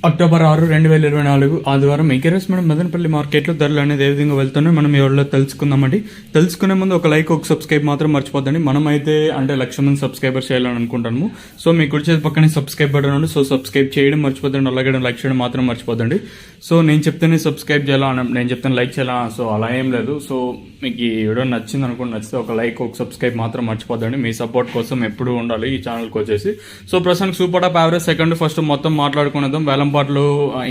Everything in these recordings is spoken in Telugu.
అక్టోబర్ 6, 2024 ఆదివారం ఈరోజు మనం మదనపల్లి మార్కెట్లో ధరలు అనేది ఏ విధంగా వెళ్తున్నాయి మనం ఎవరిలో తెలుసుకుందామండి. తెలుసుకునే ముందు ఒక లైక్ ఒక సబ్స్క్రైబ్ మాత్రం మర్చిపోద్దండి. మనం అయితే అంటే 1,00,000 మంది సబ్స్క్రైబర్స్ చేయాలని అనుకుంటాము. సో మీకు వచ్చేది పక్కనే సబ్స్క్రైబ్ బటన్ ఉంది. సో సబ్స్క్రైబ్ చేయడం మర్చిపోద్దండి, అలాగే లైక్ చేయడం మాత్రం మర్చిపోద్దండి. సో నేను చెప్తేనే సబ్స్క్రైబ్ చేయాలా, నేను చెప్తాను లైక్ చేయాలా, సో అలా ఏం లేదు. సో మీకు ఈ వీడియో నచ్చింది అనుకోండి, నచ్చితే ఒక లైక్ ఒక సబ్స్క్రైబ్ మాత్రం మర్చిపోద్దండి. మీ సపోర్ట్ కోసం ఎప్పుడు ఉండాలి ఈ ఛానల్కి వచ్చేసి. సో ప్రస్తుతానికి super top average second first మొత్తం మాట్లాడుకునేద్దాం. వేలంపాట్లు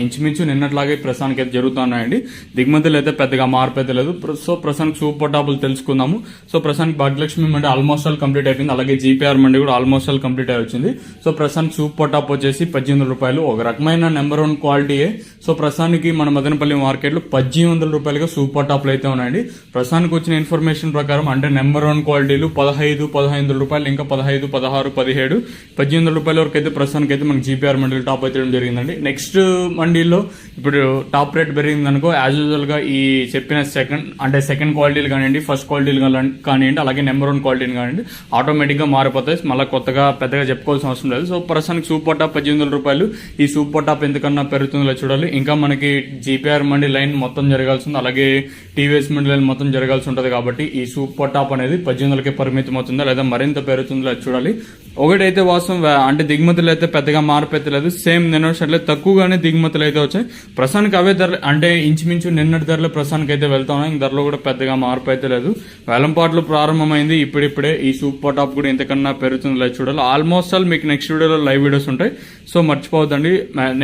ఇంచుమించు నిన్నట్లాగే ప్రస్తుతానికి అయితే జరుగుతున్నాయండి. దిగుమతులు అయితే పెద్దగా మార్పు అయితే లేదు. సో ప్రస్తుతానికి సూపర్ టాపులు తెలుసుకుందాము. సో ప్రస్తుతానికి భాగ్యలక్ష్మి మండి ఆల్మోస్ట్ ఆల్ కంప్లీట్ అయిపోయింది, అలాగే జీపీఆర్ మండి కూడా ఆల్మోస్ట్ ఆల్ కంప్లీట్ అయి వచ్చింది. సో ప్రస్తుతానికి సూపర్ టాప్ వచ్చేసి 1800 రూపాయలు, ఒక రకమైన నెంబర్ 1 క్వాలిటీయే. సో ప్రస్తుతానికి మన మదనపల్లి మార్కెట్లో 1800 రూపాయలుగా సూపర్ టాప్లు అయితే ఉన్నాయండి. ప్రస్తుతానికి వచ్చిన ఇన్ఫర్మేషన్ ప్రకారం అంటే నెంబర్ 1 క్వాలిటీలు 1500 రూపాయలు, ఇంకా 15, 16, 17, 1800 రూపాయల వరకు అయితే ప్రస్తుతానికి అయితే మనకి జీపీఆర్ మండలి టాప్ అయితే జరిగిందండి. నెక్స్ట్ మండీలో ఇప్పుడు టాప్ రేట్ పెరిగింది అనుకో, యాజ్ యూజువల్ గా ఈ చెప్పిన సెకండ్ క్వాలిటీలు కానివ్వండి, ఫస్ట్ క్వాలిటీలు కానివ్వండి, అలాగే నెంబర్ 1 క్వాలిటీని కానివ్వండి, ఆటోమేటిక్ గా మారిపోతాయి. మళ్ళీ కొత్తగా పెద్దగా చెప్పుకోవాల్సిన అవసరం లేదు. సో ప్రస్తుతానికి సూపర్ టాప్ 1800 రూపాయలు. ఈ సూపర్ టాప్ ఎంతకన్నా పెరుగుతుందో చూడాలి. ఇంకా మనకి జీపీఆర్ మండి లైన్ మొత్తం జరగాల్సింది, అలాగే టీవీఎస్ మండి లైన్ మొత్తం జరగాల్సి ఉంటుంది. కాబట్టి ఈ సూపర్ టాప్ అనేది 1800కే పరిమితం అవుతుందా లేదా మరింత పెరుగుతుందో చూడాలి. ఒకటైతే వాస్తవం, అంటే దిగుమతులు అయితే పెద్దగా మార్పు అయితే లేదు. సేమ్ నిన్న తక్కువగానే దిగుమతులు అయితే వచ్చాయి. ప్రస్తుతానికి అవే ధరలు అంటే ఇంచుమించు నిన్నటి ధరలు ప్రస్తుతానికి అయితే వెళ్తా ఉన్నాయి. ధరలో కూడా పెద్దగా మార్పు అయితే లేదు. వేలంపాట్లు ప్రారంభమైంది ఇప్పుడిప్పుడే. ఈ సూపర్ టాప్ కూడా ఇంతకన్నా పెరుగుతుందో చూడాలి. ఆల్మోస్ట్ ఆల్ మీకు నెక్స్ట్ వీడియోలో లైవ్ వీడియోస్ ఉంటాయి. సో మర్చిపోవద్దండి,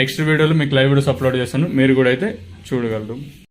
నెక్స్ట్ వీడియోలో మీకు లైవ్ వీడియోస్ అప్లోడ్ చేస్తాను, మీరు కూడా అయితే చూడగలరు.